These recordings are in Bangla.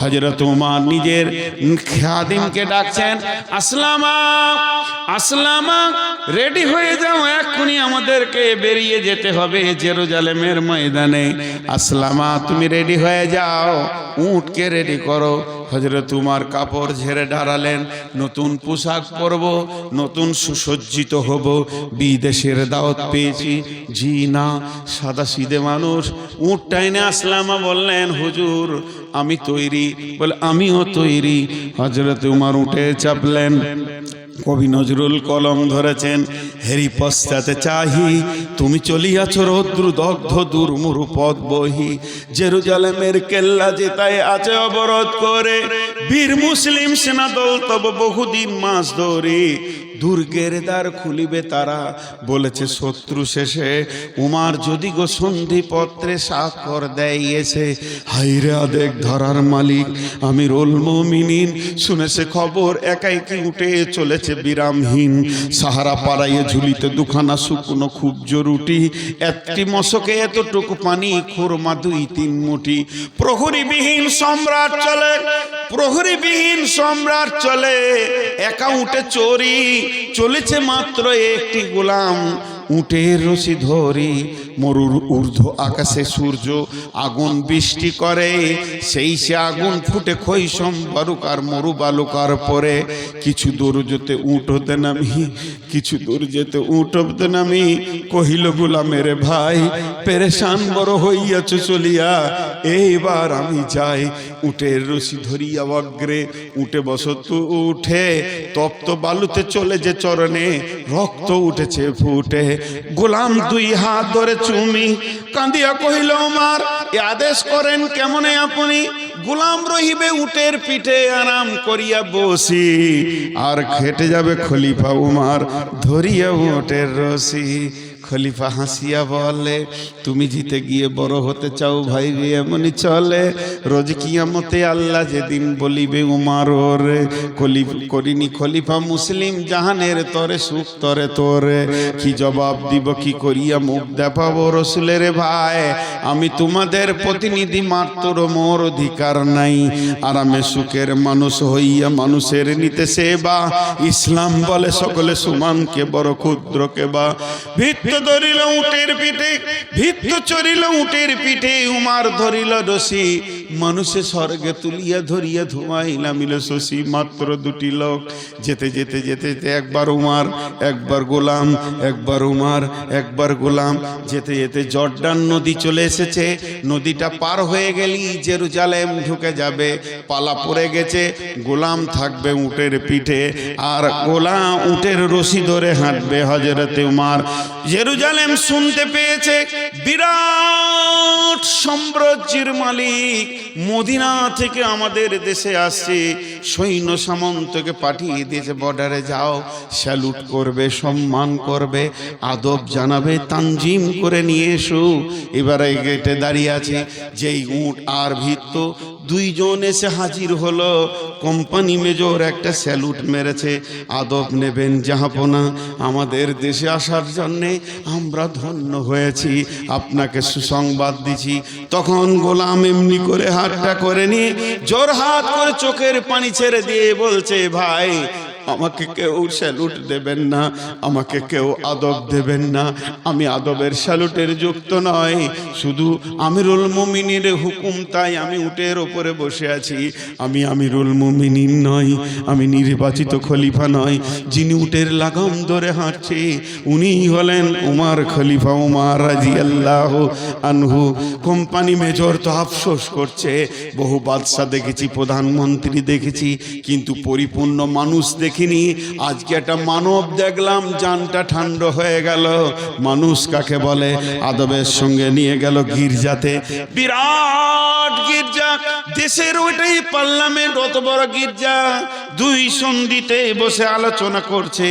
হযরত ওমর নিজের খাদিমকে ডাকছেন, আসলামা আসলামা, রেডি হয়ে যাও, এক্ষুনি আমাদেরকে বেরিয়ে যেতে হবে জেরুজালেমের ময়দানে। আসলামা, তুমি রেডি হয়ে যাও, উটকে রেডি করো। হযরত উমর কাপড় ঝেড়ে দাঁড়ালেন, নতুন পোশাক পরব, নতুন সুসজ্জিত হব, বিদেশের দাওয়াত পেয়েছি। জি না, সাদা সিধে মানুষ। উট টাইনে আসলামা বললেন, হুজুর আমি তৈরি। বলে আমিও তৈরি। হযরত উমর উঠে চাপলেন। কবি নজরুল কলম ধরেছেন, হেরি পশ্চাতে চাহি, তুমি চলিয়াছ রৌদ্র দগ্ধ দুর্মুরু পথ বহি। জেরুজালেমের কেল্লা যেতায় আছে অবরোধ করে, বীর মুসলিম সেনাদল তব বহুদিন মাস ধরে। দুর্গের দ্বার খুলিবে তারা, বলেছে শত্রু শেষে। উমার যদি গো সন্ধি পত্রে স্বাক্ষর দেয় এসে। হাইরে আদেক ধরার মালিক আমিরুল মুমিনিন, শুনেছে খবর একাই কি উঠে চলেছে বিরামহীন। সাহারা পাড়াইয়ে ঝুলিতে দুখানা শুকনো ক্ষুব্জ রুটি, একটি মশকে এতটুকু পানি, খুরমা 2-3 মুঠি। প্রহরীবিহীন সম্রাট চলে, প্রহরীবিহীন সম্রাট চলে, একা উঠে চোরি, চলেছে মাত্র একটি গোলাম, উটের রশি ধরি। মরুর ঊর্ধ্ব আকাশে সূর্য আগুন বৃষ্টি করে, সেই সে আগুন ফুটে খৈশম বালুকার মরু বালুকার পরে। কিছু দূর যেতে উট হতে নামি, কিছু দূর যেতে উট হতে নামি, কহিল গোলামের ভাই, পেরেশান বড় হইয়াছ চলিয়া, এইবার আমি যাই। উটের রশি ধরিয়া অগ্রে, উঠে বসত উঠে, তপ্ত বালুতে চলে যে চরণে, রক্ত উঠেছে ফুটে। গোলাম 2 হাত ধরে চুমি, কাঁদিয়া কহিল, ওমর এ আদেশ করেন কেমনে আপনি? গোলাম রহিবে উটের পিঠে আরাম করিয়া বসি, আর খেটে যাবে খলিফা উমর ধরিয়া উটের রশি। খলিফা হাসিয়া বলে, তুমি জিতে গিয়ে বড় হতে চাও ভাই, এমনই চলে। রোজ কিয়ামতে আল্লাহ যেদিন বলিবে উমর ওরে, করিনি খলিফা মুসলিম জাহানের তরে সুখ তরে তোরে। কি জবাব দিব, কি করিয়া মুখ দেখাবো রসুলের ভাই? আমি তোমাদের প্রতিনিধি মাত্র, মোর অধিকার নাই। আরামে সুখের মানুষ হইয়া মানুষের নিতে সেবা। ইসলাম বলে সকলে সমান, কে বড় ক্ষুদ্র কে বা। ভিত্ত ধরিল উটের পিঠে, ভিত্ত চড়িল উটের পিঠে, উমার ধরিল রশি, মানুষে স্বর্গে তুলিয়া ধরিয়া ধুমাই নামিল শশী। মাত্র 2টি লোক, যেতে যেতে যেতে যেতে একবার উমার একবার গোলাম, একবার উমার একবার গোলাম। যেতে যেতে জর্ডান নদী চলে এসেছে, নদীটা পার হয়ে গেলি জেরুজালেম ঢুকে যাবে। পালা পড়ে গেছে, গোলাম থাকবে উটের পিঠে, আর গোলাম উটের রশি ধরে হাঁটবে হযরতে উমর। জেরুজালেম শুনতে পেয়েছে বিরাট সাম্রাজ্যের মালিক মদিনা থেকে আমাদের দেশে আসছে, সৈন্য সামন্তকে পাঠিয়ে দিয়েছে, বর্ডারে যাও, স্যালুট করবে, সম্মান করবে, আদব জানাবে, তানজিম করে নিয়ে এসো। এবারে গেটে দাঁড়িয়ে আছে, যেই উট আর ভিত্ত 2 জন এসে হাজির হলো। কোম্পানি মেজর একটা স্যালুট মেরেছে, আদব নেবেন জাহাপনা, আমাদের দেশে আসার জন্যে আমরা ধন্য হয়েছি, আপনাকে সুসংবাদ দিছি। তখন গোলাম এমনি করে হাতটা করে নিয়ে জোর হাত করে চোখের পানি ছেড়ে দিয়ে বলছে, ভাই আমাকে কেউ স্যালুট দেবেন না, আমাকে কেউ আদব দেবেন না, আমি আদবের স্যালুটের যুক্ত নয়, শুধু আমিরুল মুমিনের হুকুম, তাই আমি উটের ওপরে বসে আছি। আমি আমিরুল মুমিনিন নই, আমি নির্বাচিত খলিফা নয়। যিনি উটের লাগাম ধরে হাঁটছে উনিই হলেন উমর, খলিফা উমর রাদিয়াল্লাহু আনহু। কোম্পানি মেজর তো আফসোস করছে, বহু বাদশা দেখেছি, প্রধানমন্ত্রী দেখেছি, কিন্তু পরিপূর্ণ মানুষ দেখিনি। আজকে একটা মানব দেখলাম, জানটা ঠান্ডা হয়ে গেল। মানুষ কাকে বলে? আদবের সঙ্গে নিয়ে গেল গির্জাতে, বিরাট গির্জা, দেশের ওইটাই পার্লামেন্ট, অত বড় গির্জা। 2 সন্ধিতে বসে আলোচনা করছে,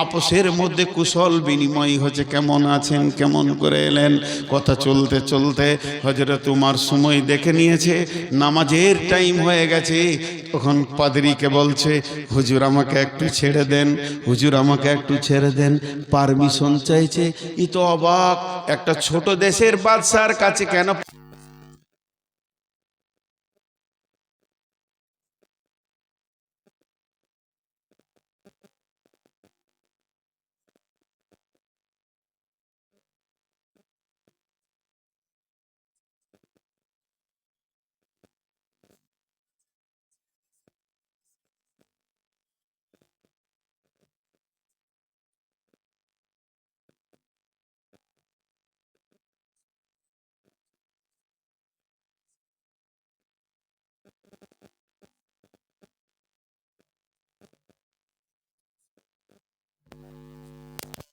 আপোষের মধ্যে কুশল বিনিময় হচ্ছে, কেমন আছেন, কেমন করে এলেন। কথা চলতে চলতে হযরত উমর সময় দেখে নিয়েছে, নামাজের টাইম হয়ে গেছে। তখন পাদ্রীকে বলছে, হুজুর আমাকে একটু ছেড়ে দেন, হুজুর আমাকে একটু ছেড়ে দেন, পারমিশন চাইছে। ই তো অবাক, একটা ছোট দেশের বাদশার কাছে কেন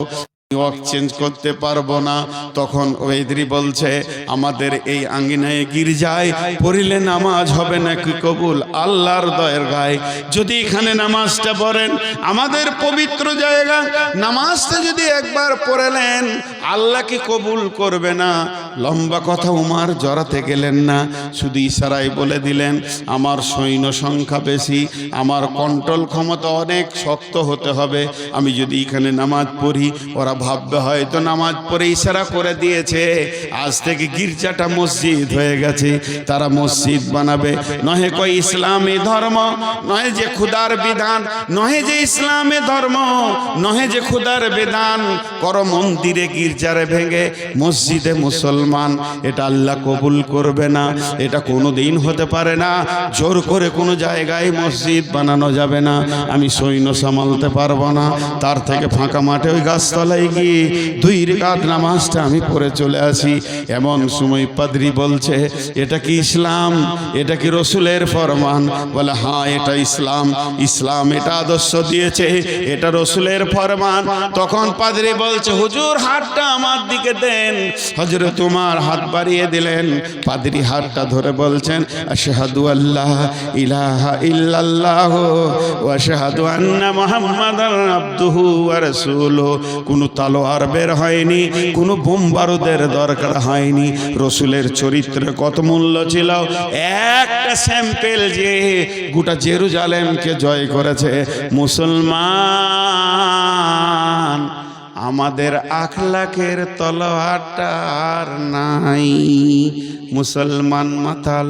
ওয়াক চেঞ্জ করতে পারবো না। তখন ওয়েদরি বলছে আমাদের এই আঙ্গিনায় গির্জায় পড়িলে নামাজ হবে নাকি কবুল? আল্লাহর দয়ের গায়ে যদি এখানে নামাজটা পড়েন, আমাদের পবিত্র জায়গা, নামাজটা যদি একবার পড়লেন আল্লাহ কি কবুল করবে না? লম্বা কথা উমার জড়াতে গেলেন না, শুধু ইশারায় বলে দিলেন আমার সৈন্য সংখ্যা বেশি, আমার কন্ট্রোল ক্ষমতা অনেক শক্ত হতে হবে। আমি যদি এখানে নামাজ পড়ি ওরা ভাববে হয়তো নামাজ পড়ে ইশারা করে দিয়েছে, আজ থেকে গির্জাটা মসজিদ হয়ে গেছে, তারা মসজিদ বানাবে। নহে কই ইসলামী ধর্ম, নহে যে খুদার বিধান, নহে যে ইসলামী ধর্ম, নহে যে খুদার বিধান, কর মন্দিরে গির্জারে ভেঙে মসজিদে মুসলমান। এটা আল্লাহ কবুল করবে না, এটা কোনো দিন হতে পারে না। জোর করে কোনো জায়গায় মসজিদ বানানো যাবে না। আমি সৈন্য সামালতে পারবো না, তার থেকে ফাঁকা মাঠে ওই গাছতলায় গিয়ে 2 রাকাত নামাজটা আমি পড়ে চলে আসি। এমন সময় পাদ্রী বলছে এটা কি ইসলাম? এটা কি রসুলের ফরমান? বলে হ্যাঁ এটা ইসলাম, ইসলাম এটা আদর্শ দিয়েছে, এটা রসুলের ফরমান। তখন পাদ্রী বলছে হুজুর হাতটা আমার দিকে দেন। হযরত তোমার হাত বাড়িয়ে দিলেন, পাদ্রী হাতটা ধরে বলছেন আশহাদু আল্লাহ ইলাহা ইল্লাল্লাহ ওয়া আশহাদু আন্না মুহাম্মাদার আবদুহু ওয়া রাসূলুহু। কোনো তলোয়ার বের হয়নি, কোনো বোম বারুদের দরকার হয়নি। রসুলের চরিত্রে কত মূল্য ছিল। একটা স্যাম্পেল যে গোটা জেরুজালেমকে জয় করেছে। মুসলমান আমাদের আখলাকের তলোয়ারটা আর নাই। মুসলমান মাতাল,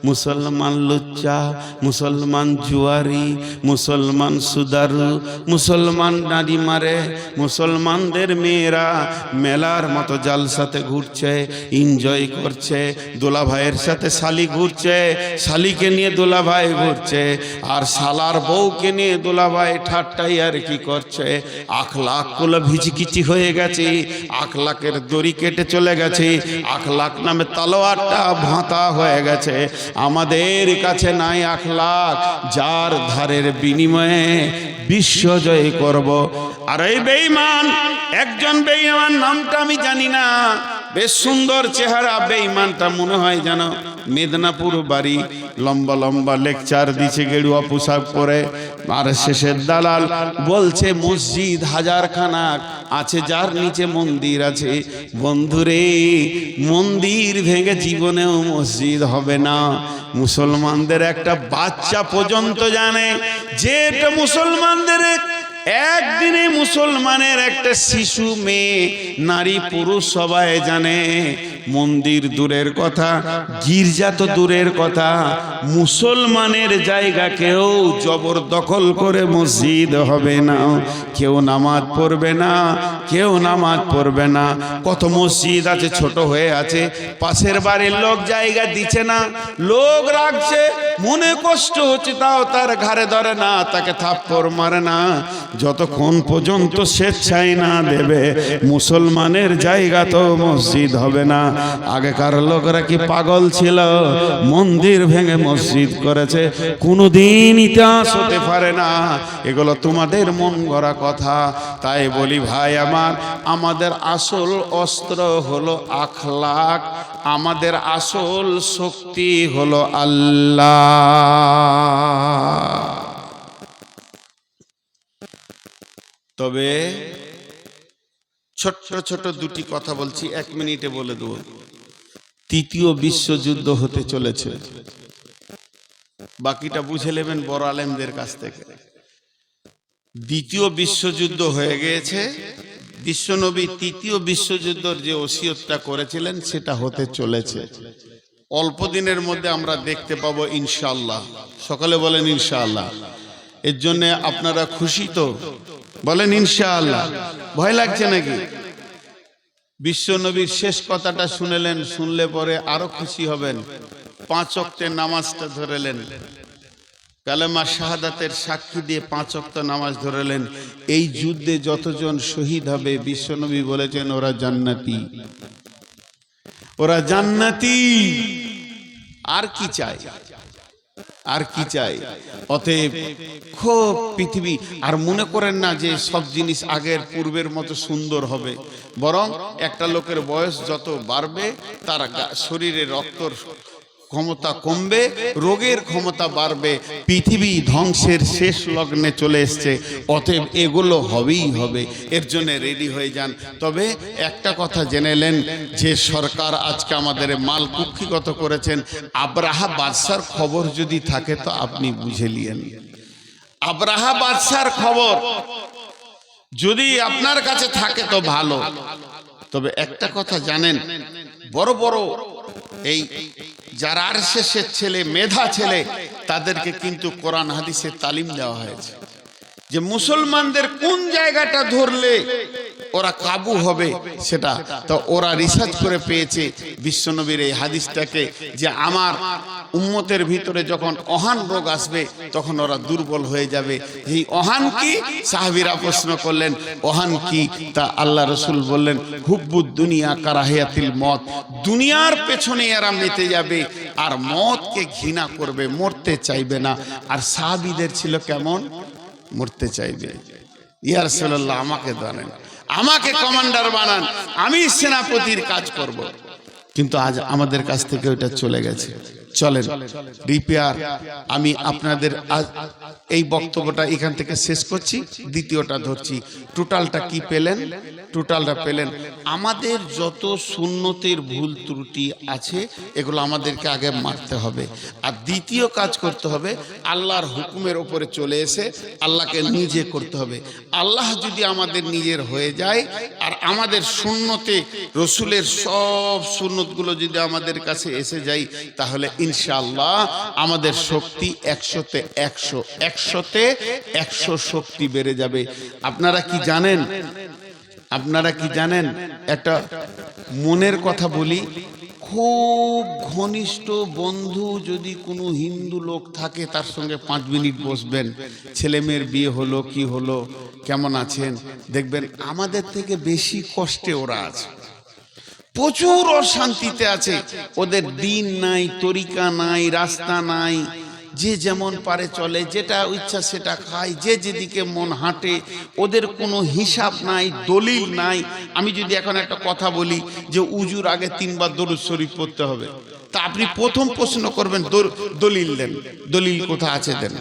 মুসলমান লুচ্চা, মুসলমান জুয়ারি, মুসলমান সুদারু, মুসলমান নারী মারে, মুসলমানদের মেয়েরা মেলার মতো জালসাতে ঘুরছে, এনজয় করছে, দোলাভাইয়ের সাথে শালি ঘুরছে, শালিকে নিয়ে দোলাভাই ঘুরছে, আর শালার বউকে নিয়ে দোলাভাই ঠাট্টাই আর কি করছে। আখলাকগুলো ভিজিকিচি হয়ে গেছে, আখলাকের দড়ি কেটে চলে গেছে, আখলাক নামে তলোয়ার ভাতা হয়ে গেছে। আমাদের কাছে নাই আখলাক, যার ধারের বিনিময়ে বিশ্ব জয় করব। আর এই বেঈমান, একজন বেঈমান নামটা আমি জানি না, বেশ সুন্দর চেহারা বেঈমানটা, মনে হয় যেন মেদিনীপুর বাড়ি, লম্বা লম্বা লেকচার দিচ্ছে গেরুয়া পোশাক পরে। আর শেষের দালাল বলছে মসজিদ 1000 খানা আছে, যার নিচে মন্দির আছে। বন্ধুরে মন্দির ভেঙে জীবনেও মসজিদ হবে না। মুসলমানদের একটা বাচ্চা পর্যন্ত জানে যে এটা মুসলমানদের, একদিনে মুসলমানের একটা শিশু, মেয়ে, নারী, পুরুষ সবাই জানে। মন্দির দূরের কথা, গির্জা তো দূরের কথা, মুসলমানের জায়গা কেউ জবরদখল করে মসজিদ হবে না। কেউ নামাজ পড়বে না, কেউ নামাজ পড়বে না। কত মসজিদ আছে ছোট হয়ে আছে, পাশের বাড়ির লোক জায়গা দিচ্ছে না, লোক রাখছে, মনে কষ্ট হচ্ছে, তাও তার ঘাড়ে ধরে না, তাকে থাপ্পড় মারে না, যতক্ষণ পর্যন্ত স্বেচ্ছায় না দেবে মুসলমানের জায়গা তো মসজিদ হবে না। আগেকার লোকরা কি পাগল ছিল? মন্দির ভেঙে মসজিদ করেছে, কোনোদিন ইতিহাস হতে পারে না। এগুলো তোমাদের মন গড়া কথা। তাই বলি ভাই আমার, আমাদের আসল অস্ত্র হলো আখলাক, আমাদের আসল শক্তি হলো আল্লাহ। তবে ছোট্ট ছোট 2টি কথা বলছি, 1 মিনিটে বলে দেব। 3য় বিশ্বযুদ্ধ হতে চলেছে, বাকিটা বুঝে নেবেন বড় আলেমদের কাছ থেকে। 2য় বিশ্বযুদ্ধ হয়ে গিয়েছে, বিশ্বনবী 3য় বিশ্বযুদ্ধের যে ওসিয়তটা করেছিলেন সেটা হতে চলেছে। অল্প দিনের মধ্যে আমরা দেখতে পাবো ইনশাআল্লাহ। সকালে বলেন ইনশাআল্লাহ। এর জন্য আপনারা খুশি তো? বলেন ইনশাআল্লাহ। ভয় লাগছে নাকি? বিশ্বনবীর শেষ কথাটা শুনলেন, শুনলে পরে আরো খুশি হবেন। 5 ওয়াক্তের নামাজটা ধরেলেন, কালেমা শাহাদাতের সাক্ষী দিয়ে 5 ওয়াক্ত নামাজ ধরেলেন। এই যুদ্ধে যতজন শহীদ হবে বিশ্বনবী বলেছেন ওরা জান্নাতি, ওরা জান্নাতি। আর কি চাই? আর কি চাই? অতএব খুব পৃথিবী, আর মনে করেন না যে সব জিনিস আগের পূর্বের মতো সুন্দর হবে, বরং একটা লোকের বয়স যত বাড়বে তার শরীরে রক্তর ক্ষমতা কমবে, রোগের ক্ষমতা বাড়বে, পৃথিবী ধ্বংসের শেষ লগ্নে চলে এসছে। অতএব এগুলো হবেই হবে, এর জন্য রেডি হয়ে যান। তবে একটা কথা জেনেলেন যে সরকার আজকে আমাদের মাল কুক্ষিগত করেছেন। আব্রাহা বাদশার খবর যদি থাকে তো আপনি বুঝে নিয়েন, আব্রাহা বাদশার খবর যদি আপনার কাছে থাকে তো ভালো। তবে একটা কথা জানেন, বড় বড় এই যারা আরএসএসের ছেলে, মেধা ছেলে, তাদেরকে কিন্তু কোরআন হাদিসের তালিম দেওয়া হয়েছে যে মুসলমানদের কোন জায়গাটা ধরলে ওরা কাবু হবে সেটা। তো ওরা রিসার্চ করে পেয়েছে বিশ্বনবীর এই হাদিসটাকে, যে আমার উম্মতের ভিতরে যখন অহান রোগ আসবে তখন ওরা দুর্বল হয়ে যাবে। এই অহান কি? সাহাবীরা প্রশ্ন করলেন অহান কি? তা আল্লাহ রসুল বললেন হুব্বুদ দুনিয়া কারাহিয়াতিল মত, দুনিয়ার পেছনে এরা মেতে যাবে আর মতকে ঘৃণা করবে, মরতে চাইবে না। আর সাহাবীদের ছিল কেমন? মরতে চাইবে। ইয়া রাসূলুল্লাহ আমাকে জানেন, আমাকে কমান্ডার বানান, আমি সেনাপতির কাজ করব। কিন্তু আজ আমাদের কাছ থেকে ওটা চলে গেছে। চলেন রিপেয়ার, আমি আপনাদের এই বক্তব্যটা এখান থেকে শেষ করছি, দ্বিতীয়টা ধরছি। টোটালটা কি পেলেন? টোটালটা পেলেন আমাদের যত সুন্নতের ভুল ত্রুটি আছে এগুলো আমাদেরকে আগে মারতে হবে, আর দ্বিতীয় কাজ করতে হবে আল্লাহর হুকুমের ওপরে চলে এসে আল্লাহকে নিজে করতে হবে। আল্লাহ যদি আমাদের নিজের হয়ে যায় আর আমাদের সুন্নতে রসুলের সব সুন্নতগুলো যদি আমাদের কাছে এসে যায়, তাহলে ইনশাআল্লাহ আমাদের শক্তি 100-তে 100, 100-তে 100 শক্তি বেড়ে যাবে। আপনারা কি জানেন? আপনারা কি জানেন? একটা মনের কথা বলি, খুব ঘনিষ্ঠ বন্ধু যদি কোনো হিন্দু লোক থাকে তার সঙ্গে 5 মিনিট বসবেন, ছেলে মেয়ের বিয়ে হলো, কি হলো, কেমন আছেন, দেখবেন আমাদের থেকে বেশি কষ্টে ওরা আছে, প্রচুর অশান্তিতে আছে। ওদের দিন নাই, তরিকা নাই, রাস্তা নাই, যে যেমন পারে চলে, যেটা ইচ্ছা সেটা খায়, যে যেদিকে মন হাঁটে, ওদের কোনো হিসাব নাই, দলিল নাই। আমি যদি এখন একটা কথা বলি যে উজুর আগে 3 বার দরুদ শরীফ পড়তে হবে, তা আপনি প্রথম প্রশ্ন করবেন দলিল দেন, দলিল কোথায় আছে দেন।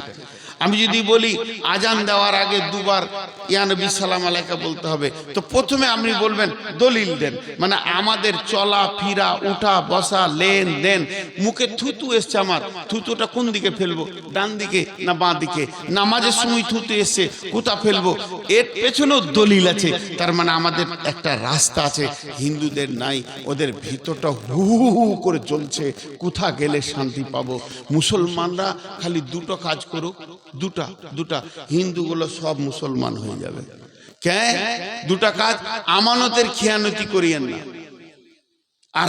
আমি যদি বলি আজান দেওয়ার আগে 2 বার ইয়া নবী সালাম আলাইকা বলতে হবে, তো প্রথমে আপনি বলবেন দলিল দেন। মানে আমাদের চলা ফিরা, উঠা বসা, লেন দেন, মুখে থুতু এসছে, আমার থুতুটা কোন দিকে ফেলবো, ডান দিকে না বাঁ দিকে, নামাজের সময় থুতু এসছে কোথা ফেলবো, এর পেছনেও দলিল আছে। তার মানে আমাদের একটা রাস্তা আছে, হিন্দুদের নাই, ওদের ভিতরটা হু হু করে জ্বলছে, কোথা গেলে শান্তি পাবো। মুসলমানরা খালি 2টো কাজ করুক, দুটা হিন্দুগুলো সব মুসলমান হয়ে যাবে। কেন? 2টা কাজ, আমানতের খেয়ানতি করিয়েন না, আর